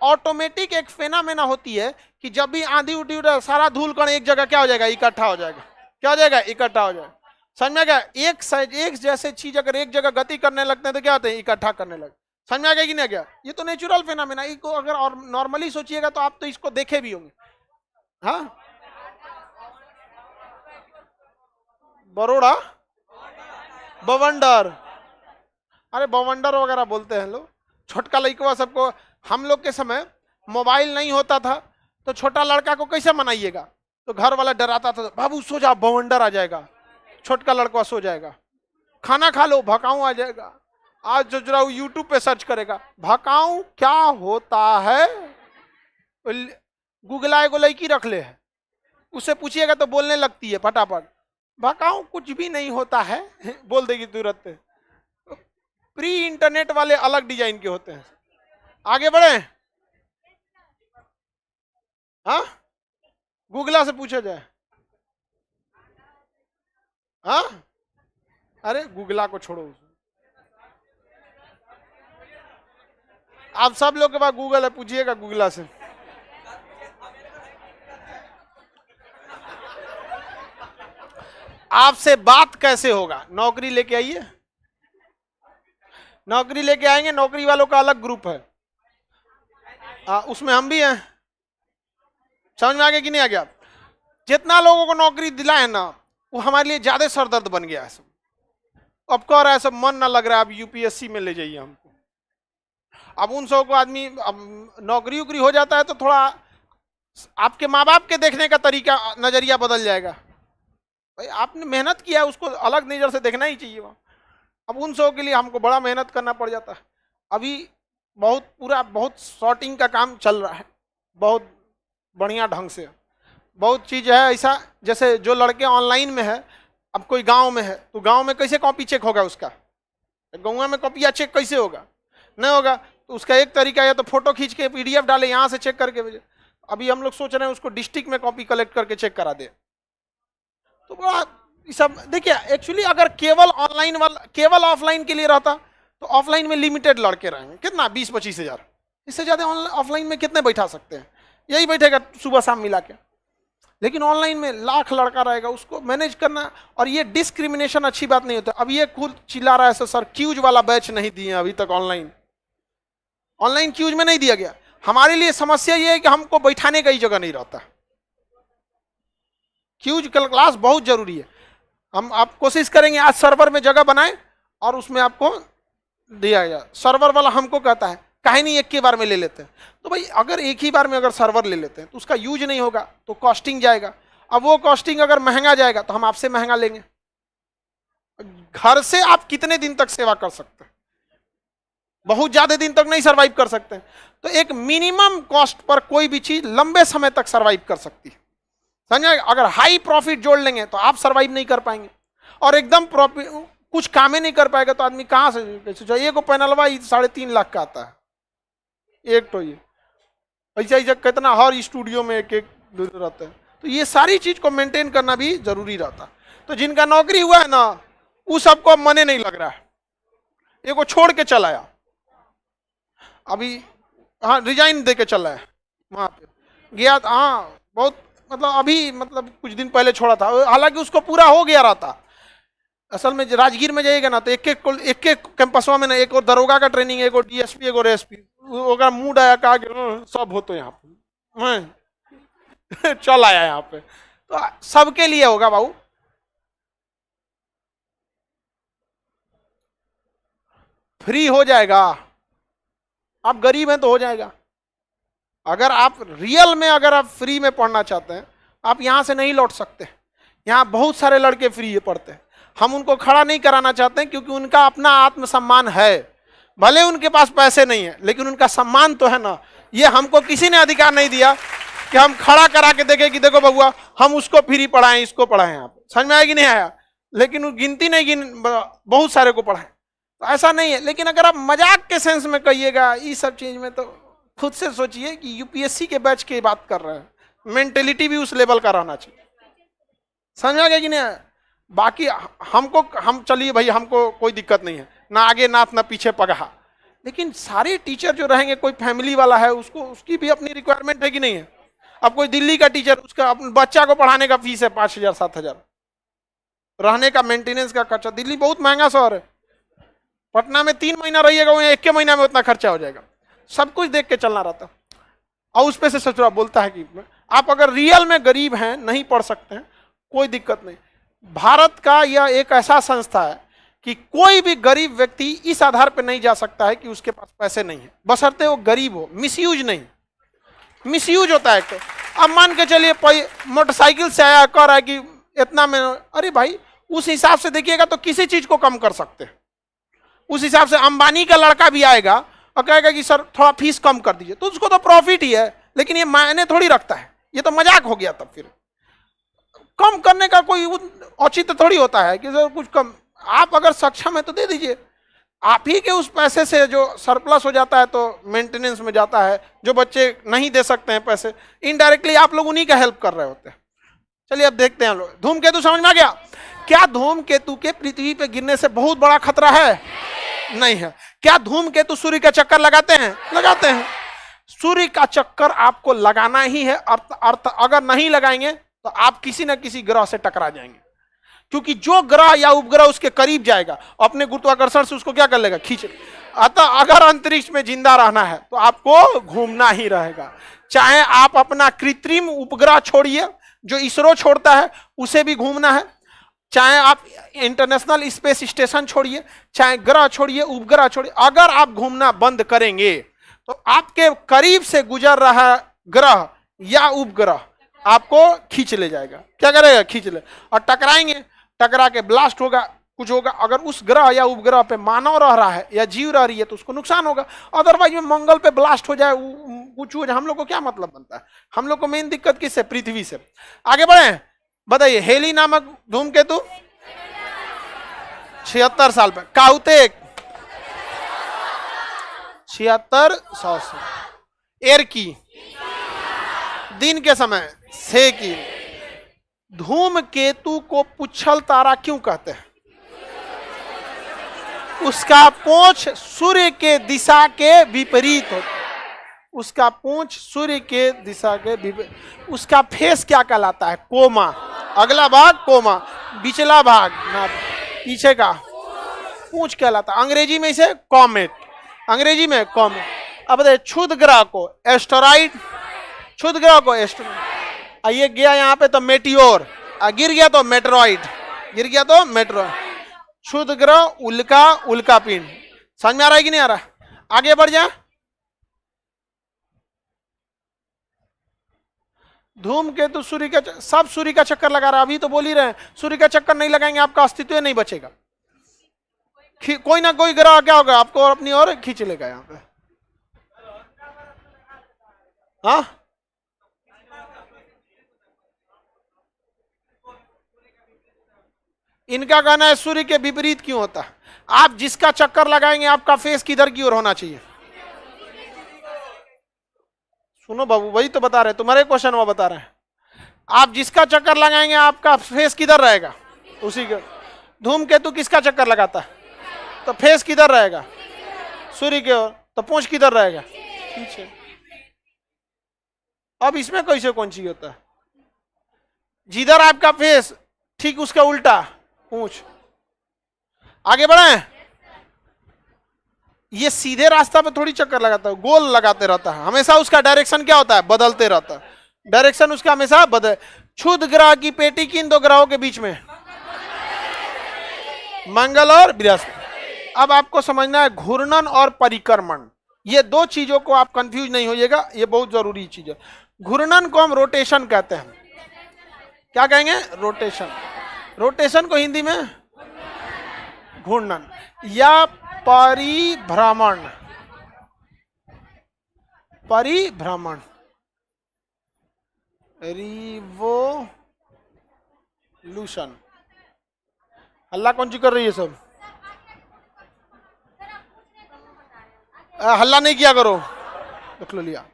ऑटोमेटिक एक फेनामेना होती है कि जब भी आंधी उठी सारा धूल कण एक जगह क्या हो जाएगा, इकट्ठा हो जाएगा। क्या हो जाएगा? इकट्ठा हो जाएगा। समझ में गया? एक जैसे चीज अगर एक जगह गति करने लगते हैं तो क्या होते हैं? इकट्ठा करने लगते। समझ में आ गया कि नहीं गया? ये तो नेचुरल फेनामेना। इसको अगर और नॉर्मली सोचिएगा तो आप तो इसको देखे भी होंगे। हाँ, बरोड़ा बवंडर, अरे बवंडर वगैरह बोलते हैं लोग। छोटका लड़का सबको, हम लोग के समय मोबाइल नहीं होता था तो छोटा लड़का को कैसे मनाइएगा? तो घर वाला डराता था, बाबू सो जा, बवंडर आ जाएगा, छोटका लड़का सो जाएगा। खाना खा लो, भकाऊ आ जाएगा। आज जो जरा यूट्यूब पे सर्च करेगा भकाऊ क्या होता है, गूगला एगो लड़की रख ले है, उससे पूछिएगा तो बोलने लगती है फटाफट, भकाऊ कुछ भी नहीं होता है, बोल देगी तुरंत। प्री इंटरनेट वाले अलग डिजाइन के होते हैं। आगे बढ़े, हाँ, गूगला से पूछा जाए। हाँ, अरे गूगला को छोड़ो, आप सब लोग के पास गूगल है, पूछिएगा गूगला से। आपसे बात कैसे होगा? नौकरी लेके आइए, नौकरी लेके आएंगे, नौकरी वालों का अलग ग्रुप है, उसमें हम भी हैं। समझ में आ गया कि नहीं आ गया? जितना लोगों को नौकरी दिलाए ना, वो हमारे लिए ज्यादा सरदर्द बन गया है सब। अब कह रहा है सब मन ना लग रहा है, अब यूपीएससी में ले जाइए हमको। अब उन सबको आदमी, अब नौकरी उकरी हो जाता है तो थोड़ा आपके माँ बाप के देखने का तरीका, नजरिया बदल जाएगा। भाई आपने मेहनत किया है, उसको अलग नजर से देखना ही चाहिए वहाँ। अब उन सबों के लिए हमको बड़ा मेहनत करना पड़ जाता है। अभी बहुत शॉर्टिंग का काम चल रहा है, बहुत बढ़िया ढंग से। बहुत चीज़ है ऐसा, जैसे जो लड़के ऑनलाइन में है, अब कोई गांव में है तो गांव में कैसे कॉपी चेक होगा उसका? गाँव में कॉपिया चेक कैसे होगा? नहीं होगा। तो उसका एक तरीका है, तो फोटो खींच के पीडीएफ डाले, यहाँ से चेक करके भेजे। अभी हम लोग सोच रहे हैं उसको डिस्ट्रिक्ट में कॉपी कलेक्ट करके चेक करा दे। तो बड़ा सब देखिए, एक्चुअली अगर केवल ऑफलाइन के लिए रहता तो ऑफलाइन में लिमिटेड लड़के रहेंगे, कितना 20-25 हजार, इससे ज्यादा ऑफलाइन में कितने बैठा सकते हैं? यही बैठेगा सुबह शाम मिला के। लेकिन ऑनलाइन में लाख लड़का रहेगा, उसको मैनेज करना। और ये डिस्क्रिमिनेशन अच्छी बात नहीं होता। अब ये खुद चिल्ला रहा है सर क्यूज वाला बैच नहीं दिए अभी तक, ऑनलाइन क्यूज में नहीं दिया गया। हमारे लिए समस्या ये है कि हमको बैठाने का ही जगह नहीं रहता। क्यूज क्लास बहुत जरूरी है। हम आप कोशिश करेंगे आज सर्वर में जगह बनाएं और उसमें आपको दिया जाए। सर्वर वाला हमको कहता है काहे नहीं एक ही बार में ले लेते हैं। तो भाई अगर एक ही बार में अगर सर्वर ले लेते हैं तो उसका यूज नहीं होगा तो कॉस्टिंग जाएगा। अब वो कॉस्टिंग अगर महंगा जाएगा तो हम आपसे महंगा लेंगे। घर से आप कितने दिन तक सेवा कर सकते हैं? बहुत ज्यादा दिन तक नहीं सर्वाइव कर सकते। तो एक मिनिमम कॉस्ट पर कोई भी चीज लंबे समय तक सर्वाइव कर सकती है, समझे? अगर हाई प्रॉफिट जोड़ लेंगे तो आप सर्वाइव नहीं कर पाएंगे, और एकदम प्रॉफिट कुछ काम ही नहीं कर पाएगा तो आदमी कहां से? ये को पैनलवा 3.5 लाख का आता है एक। तो ये ऐसा ऐसा कितना हर स्टूडियो में एक रहता है। तो ये सारी चीज को मेंटेन करना भी जरूरी रहता। तो जिनका नौकरी हुआ है ना, वो सबको मने नहीं लग रहा है, ये को छोड़ के चला आया अभी, हाँ रिजाइन दे के चला है वहां पे गया। हाँ बहुत अभी कुछ दिन पहले छोड़ा था, हालांकि उसको पूरा हो गया रहता। असल में राजगीर में जाइएगा ना तो एक एक कैंपसवा में ना, एक और दरोगा का ट्रेनिंग, एक और डीएसपी, एक और एसपी, अगर मूड आया कहा कि सब हो तो यहाँ पे चल आया यहाँ पे। तो सबके लिए होगा बाबू। फ्री हो जाएगा, आप गरीब हैं तो हो जाएगा। अगर आप रियल में अगर आप फ्री में पढ़ना चाहते हैं, आप यहां से नहीं लौट सकते। यहां बहुत सारे लड़के फ्री पढ़ते हैं, हम उनको खड़ा नहीं कराना चाहते हैं क्योंकि उनका अपना आत्मसम्मान है। भले उनके पास पैसे नहीं है लेकिन उनका सम्मान तो है ना। ये हमको किसी ने अधिकार नहीं दिया कि हम खड़ा करा के देखें कि देखो बबुआ हम उसको फ्री पढ़ाएं, इसको पढ़ाएं। आप समझ में आया कि नहीं आया? लेकिन वो गिनती नहीं बहुत सारे को पढ़ाएं, तो ऐसा नहीं है। लेकिन अगर आप मजाक के सेंस में कहिएगा इस सब चीज में, तो खुद से सोचिए कि यूपीएससी के बैच की बात कर रहे हैं, मेंटेलिटी भी उस लेवल का रहना चाहिए। समझ में आ गया कि नहीं? बाकी हम चलिए भाई, हमको कोई दिक्कत नहीं है, ना आगे नाथ ना पीछे पगहा, लेकिन सारे टीचर जो रहेंगे, कोई फैमिली वाला है उसको, उसकी भी अपनी रिक्वायरमेंट है कि नहीं है? अब कोई दिल्ली का टीचर, उसका अपने बच्चा को पढ़ाने का फीस है 5,000 7,000, रहने का मेंटेनेंस का खर्चा, दिल्ली बहुत महंगा शहर है, पटना में 3 महीना रहिएगा, वहीं 1 महीना में उतना खर्चा हो जाएगा, सब कुछ देख के चलना रहता। और उस पे से सोच रहा बोलता है कि आप अगर रियल में गरीब हैं, नहीं पढ़ सकते हैं, कोई दिक्कत नहीं। भारत का यह एक ऐसा संस्था है कि कोई भी गरीब व्यक्ति इस आधार पर नहीं जा सकता है कि उसके पास पैसे नहीं है, बशर्ते वो गरीब हो, मिसयूज नहीं। मिसयूज होता है तो अब मान के चलिए मोटरसाइकिल से आया, कह रहा है कि इतना में, अरे भाई उस हिसाब से देखिएगा तो किसी चीज को कम कर सकते हैं। उस हिसाब से अंबानी का लड़का भी आएगा और कहेगा कि सर थोड़ा फीस कम कर दीजिए, तो उसको तो प्रॉफिट ही है, लेकिन ये मायने थोड़ी रखता है, ये तो मजाक हो गया। तब फिर कम करने का कोई औचित्य थोड़ी होता है कि सर कुछ कम, आप अगर सक्षम है तो दे दीजिए। आप ही के उस पैसे से जो सरप्लस हो जाता है तो मेंटेनेंस में जाता है, जो बच्चे नहीं दे सकते हैं पैसे, इनडायरेक्टली आप लोग उन्हीं का हेल्प कर रहे होते हैं। चलिए अब देखते हैं लोग, धूमकेतु समझ में आ गया? क्या धूमकेतु के पृथ्वी पे गिरने से बहुत बड़ा खतरा है? नहीं है। क्या धूमकेतु सूर्य का चक्कर लगाते हैं? लगाते हैं। सूर्य का चक्कर आपको लगाना ही है, अर्थ अगर नहीं लगाएंगे तो आप किसी न किसी ग्रह से टकरा जाएंगे, क्योंकि जो ग्रह या उपग्रह उसके करीब जाएगा अपने गुरुत्वाकर्षण से उसको क्या कर लेगा? खींच। अतः अगर अंतरिक्ष में जिंदा रहना है तो आपको घूमना ही रहेगा, चाहे आप अपना कृत्रिम उपग्रह छोड़िए, जो इसरो छोड़ता है उसे भी घूमना है, चाहे आप इंटरनेशनल स्पेस स्टेशन छोड़िए, चाहे ग्रह छोड़िए, उपग्रह छोड़िए, अगर आप घूमना बंद करेंगे तो आपके करीब से गुजर रहा ग्रह या उपग्रह आपको खींच ले जाएगा। क्या करेगा? खींच ले, और टकराएंगे, टकरा के ब्लास्ट होगा, कुछ होगा। अगर उस ग्रह या उपग्रह पे मानव रह रहा है या जीव रह रही है तो उसको नुकसान होगा। अदरवाइज में मंगल पे ब्लास्ट हो जाए, कुछ हो जाए, हम लोग को क्या मतलब बनता है? हम लोग को मेन दिक्कत किससे? पृथ्वी से। आगे बढ़े, बताइए। हेली नामक धूमकेतु 76 साल पे, काहुतेक 7600 से, एरकी दिन के समय सेकी। धूमकेतु को पुच्छल तारा क्यों कहते हैं? उसका पूंछ सूर्य के दिशा के विपरीत होता है, उसका पूंछ सूर्य के दिशा के विपरीत। उसका फेस क्या कहलाता है? कोमा। अगला भाग कोमा, पिछला भाग ना, पीछे का पूंछ कहलाता है। अंग्रेजी में इसे कॉमेट, अंग्रेजी में कॉमेट। अब बताइए, क्षुद्र ग्रह को एस्टेरॉइड, क्षुद्र ग्रह को एस्टेरॉइड, ये गया यहाँ पे तो मेटियोर, गिर गया तो मेटेरॉइड, गिर गया तो मेटेरॉइड। क्षुद्र ग्रह, उल्का, उल्का पिंड। समझ में आ रहा है कि नहीं आ रहा? आगे बढ़ जाए। धूमकेतु सूर्य का, सब सूर्य का चक्कर लगा रहा है। अभी तो बोल ही रहे हैं, सूर्य का चक्कर नहीं लगाएंगे आपका अस्तित्व नहीं बचेगा। कोई ना कोई ग्रह क्या होगा? आपको अपनी ओर खींच लेगा यहाँ पे। हाँ, इनका कहना है सूर्य के विपरीत क्यों होता है? आप जिसका चक्कर लगाएंगे आपका फेस किधर की ओर होना चाहिए? सुनो बाबू, वही तो बता रहे, तुम्हारे क्वेश्चन वो बता रहे हैं। आप जिसका चक्कर लगाएंगे आपका फेस किधर रहेगा? उसी के। धूमकेतु किसका चक्कर लगाता है तो फेस किधर रहेगा? सूर्य के ओर। तो पूंछ किधर रहेगा? पीछे। अब इसमें कैसे कौन सी होता है? जिधर आपका फेस ठीक उसका उल्टा पूंछ। आगे बढ़े। ये सीधे रास्ता पे थोड़ी चक्कर लगाता है, गोल लगाते रहता है हमेशा। उसका डायरेक्शन क्या होता है? बदलते रहता है, डायरेक्शन उसका हमेशा बदल। क्षुद्र ग्रह की पेटी किन दो ग्रहों के बीच में? मंगल और बृहस्पति। अब आपको समझना है घूर्णन और परिक्रमण, ये दो चीजों को आप कंफ्यूज नहीं होइएगा, ये बहुत जरूरी चीज है। घूर्णन को हम रोटेशन कहते हैं। क्या कहेंगे? रोटेशन। रोटेशन को हिंदी में घूर्णन या परिभ्रमण। परिभ्रमण, रिवोल्यूशन। हल्ला कौन सी कर रही है सब? हल्ला नहीं किया करो, देख लो लिया।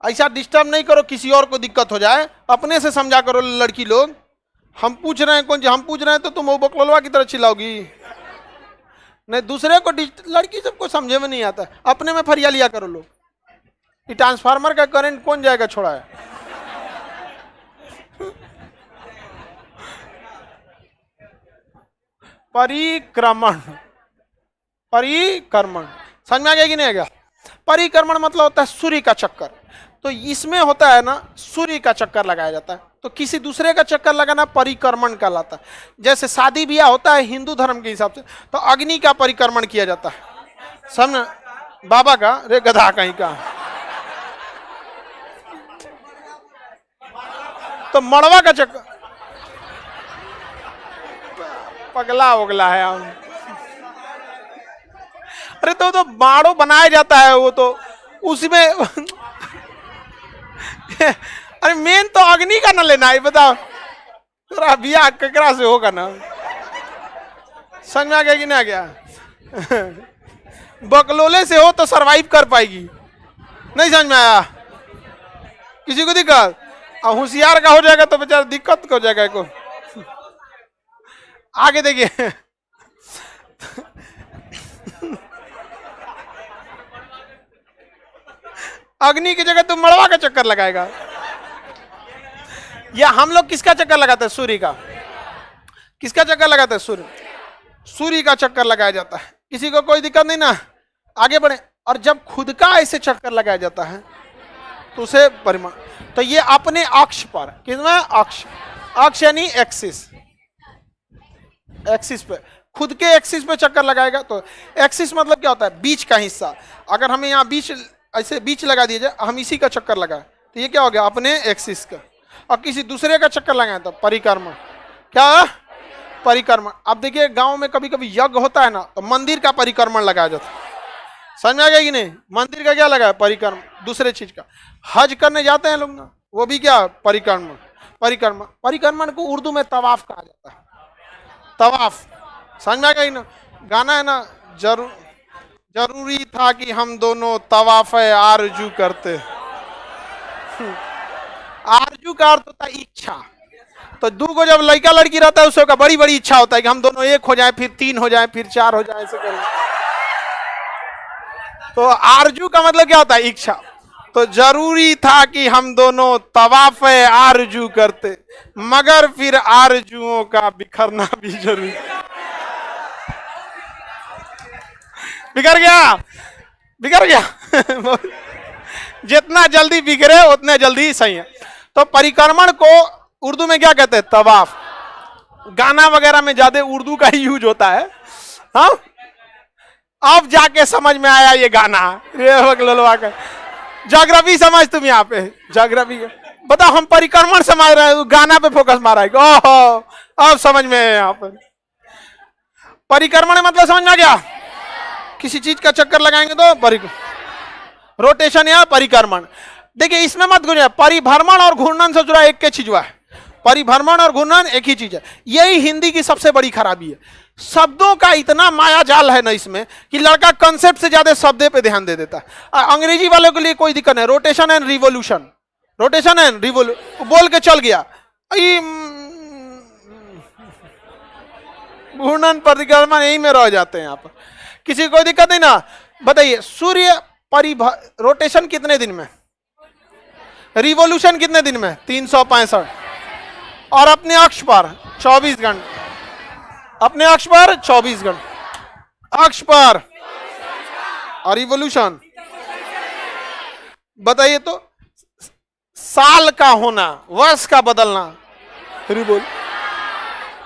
ऐसा डिस्टर्ब नहीं करो, किसी और को दिक्कत हो जाए। अपने से समझा करो लड़की लोग, हम पूछ रहे हैं कौन जी, हम पूछ रहे हैं तो तुम वो बकलोलवा की तरह चिल्लाओगी? नहीं, दूसरे को लड़की सबको समझे में नहीं आता, अपने में फरिया लिया करो लोग। ये ट्रांसफार्मर का करंट कौन जाएगा छोड़ा है? परिक्रमण, परिक्रमण समझ में आ गया कि नहीं आ गया? परिक्रमण मतलब होता है सूर्य का चक्कर। तो इसमें होता है ना, सूर्य का चक्कर लगाया जाता है, तो किसी दूसरे का चक्कर लगाना परिक्रमण कहलाता है। जैसे शादी ब्याह होता है हिंदू धर्म के हिसाब से, तो अग्नि का परिक्रमण किया जाता है, समझ? बाबा का, रे गधा कहीं का। तो मड़वा का चक्कर, पगला उगला है हम। अरे तो बाड़ो बनाया जाता है वो तो उसमें अरे मेन तो अग्नि का ना लेना है, बताओ तेरा बिया ककरा से होगा ना? समझ में आ गया कि नहीं आ गया? बकलोले से हो तो सरवाइव कर पाएगी, नहीं समझ में आया? किसी को दिक्कत? होशियार का हो जाएगा तो बेचारा दिक्कत हो जाएगा को। आगे देखिए अग्नि की जगह तुम मड़वा का चक्कर लगाएगा, या हम लोग किसका चक्कर लगाते हैं? सूर्य का। किसका चक्कर लगाते हैं? सूर्य। सूर्य का चक्कर लगाया जाता है। किसी को कोई दिक्कत नहीं ना? आगे बढ़े। और जब खुद का ऐसे चक्कर लगाया जाता है तो उसे परिमाण, तो ये अपने अक्ष पर, किसमें? अक्ष। अक्ष यानी एक्सिस, एक्सिस पे, खुद के एक्सिस पे चक्कर लगाएगा। तो एक्सिस मतलब क्या होता है? बीच का हिस्सा। अगर हमें यहाँ बीच, ऐसे बीच लगा दिया जाए, हम इसी का चक्कर लगाए तो ये क्या हो गया? अपने एक्सिस का। और किसी दूसरे का चक्कर लगाए तो परिक्रमण। क्या? परिक्रमण। अब देखिए गांव में कभी कभी यज्ञ होता है ना, तो मंदिर का परिक्रमण लगाया जाता है, समझ में आ गया कि नहीं? मंदिर का क्या लगा है? परिक्रमण, दूसरे चीज का। हज करने जाते हैं लोग ना, वो भी क्या? परिक्रमण। परिक्रमण, परिक्रमण को उर्दू में तवाफ कहा जाता है। तवाफ, समझ में आ गया ना? गाना है ना, जरूरी था कि हम दोनों तवाफ आरजू करते। आरजू का अर्थ होता है इच्छा। तो दू को जब लड़का लड़की रहता है उसका बड़ी बड़ी इच्छा होता है कि हम दोनों एक हो जाए, फिर 3 हो जाए, फिर 4 हो जाए, ऐसे करें। तो आरजू का मतलब क्या होता है? इच्छा। तो जरूरी था कि हम दोनों तवाफ आरजू करते, मगर फिर आरजुओं का बिखरना भी जरूरी। बिखर गया, बिखर गया। जितना जल्दी बिखरे उतने जल्दी सही है। तो परिक्रमण को उर्दू में क्या कहते हैं? तवाफ। गाना वगैरह में ज्यादा उर्दू का ही यूज होता है। हाँ, अब जाके समझ में आया ये गाना। का ज्योग्राफी समझ तुम यहाँ पे, ज्योग्राफी बताओ। हम परिक्रमण समझ रहे हैं, गाना पे फोकस मारा है। ओहो, अब समझ में है। यहाँ पर परिक्रमण मतलब समझ में आ गया? किसी चीज का चक्कर लगाएंगे तो रोटेशन या परिक्रमण। देखिए इसमें मत गुजरे, परिभ्रमण और घूर्णन से जुड़ा एक के चीज हुआ है। परिभ्रमण और घूर्णन एक ही चीज है। यही हिंदी की सबसे बड़ी खराबी है। शब्दों का इतना माया जाल है ना इसमें कि लड़का कंसेप्ट से ज्यादा शब्द पे ध्यान दे देता है। अंग्रेजी वालों के लिए कोई दिक्कत नहीं, rotation and revolution, rotation and revolution बोल के चल गया। घूर्णन परिक्रमण यही में रह जाते हैं। यहाँ पर किसी को कोई दिक्कत नहीं ना? बताइए, सूर्य रोटेशन कितने दिन में? रिवोल्यूशन कितने दिन में? 365। और अपने अक्ष पर 24 घंटे। अपने अक्ष पर 24 घंटे, अक्ष पर। और रिवोल्यूशन बताइए तो, साल का होना, वर्ष का बदलना,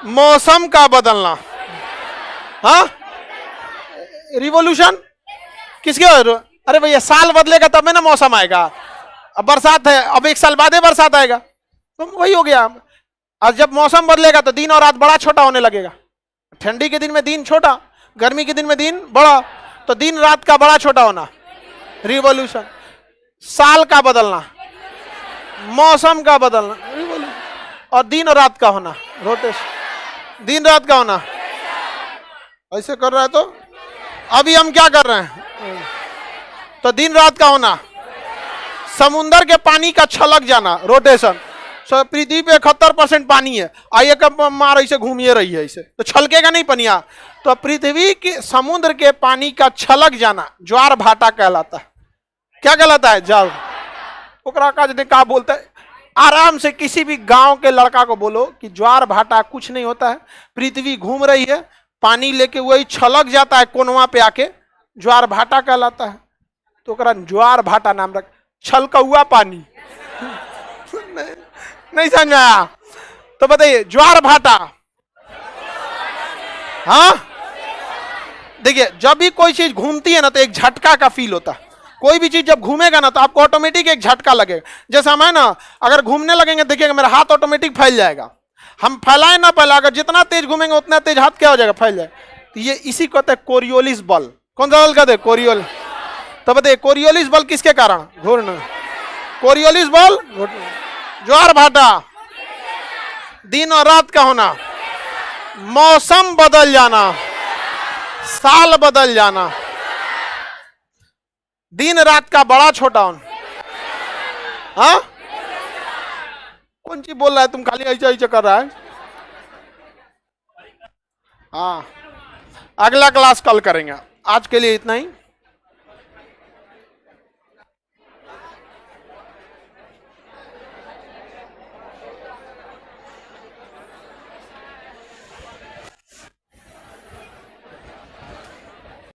मौसम का बदलना, हाँ रिवोल्यूशन किसके? अरे भैया साल बदलेगा तब में ना मौसम आएगा। अब बरसात है, अब 1 साल बाद बरसात आएगा, तो वही हो गया। और जब मौसम बदलेगा तो दिन और रात बड़ा छोटा होने लगेगा। ठंडी के दिन में दिन छोटा, गर्मी के दिन में दिन बड़ा, तो दिन रात का बड़ा छोटा होना, रिवोल्यूशन। साल का बदलना, मौसम का बदलना, रिवोल्यूशन। और दिन और रात का होना, रोटेशन। दिन रात का होना, ऐसे कर रहा है। तो अभी हम क्या कर रहे हैं? तो दिन रात का होना। समुंदर के पानी का छलक जाना, रोटेशन। सो पृथ्वी पे 71% पानी है, आइए कब मार ऐसे घूमिए रही है, इसे तो छलकेगा नहीं पनिया। तो पृथ्वी के समुद्र के पानी का छलक जाना ज्वार भाटा कहलाता है। क्या कहलाता है? जाओ ओकरा का ने कहा बोलता है, आराम से किसी भी गांव के लड़का को बोलो कि ज्वार भाटा कुछ नहीं होता है, पृथ्वी घूम रही है, पानी लेके वही छलक जाता है कोनवा पे आके, ज्वार भाटा कहलाता है। तो ओकरा ज्वार भाटा नाम रख, छलका हुआ पानी नहीं समझ में आया? तो बताइए ज्वार भाटा। हाँ देखिए, जब भी कोई चीज घूमती है ना तो एक झटका का फील होता है। कोई भी चीज जब घूमेगा ना तो आपको ऑटोमेटिक एक झटका लगेगा। जैसे हम है ना, अगर घूमने लगेंगे देखिएगा मेरा हाथ ऑटोमेटिक फैल जाएगा। हम फैलाए ना फैला, अगर जितना तेज घूमेंगे उतना तेज हाथ क्या हो जाएगा? फैल जाएगा। तो ये इसी को कहते हैं कोरियोलिस बल। कौन सा बल कहते हैं? कोरियोलिस। तो बताइए कोरियोलिस बल किसके कारण? घूर्णन। कोरियोलिस बल ज्वार भाटा, दिन और रात का होना, मौसम बदल जाना, साल बदल जाना, दिन रात का बड़ा छोटा होना। हाँ कौन सी बोल रहा है? तुम खाली ऐसा ऐसा कर रहा है। हाँ अगला क्लास कल करेंगे, आज के लिए इतना ही।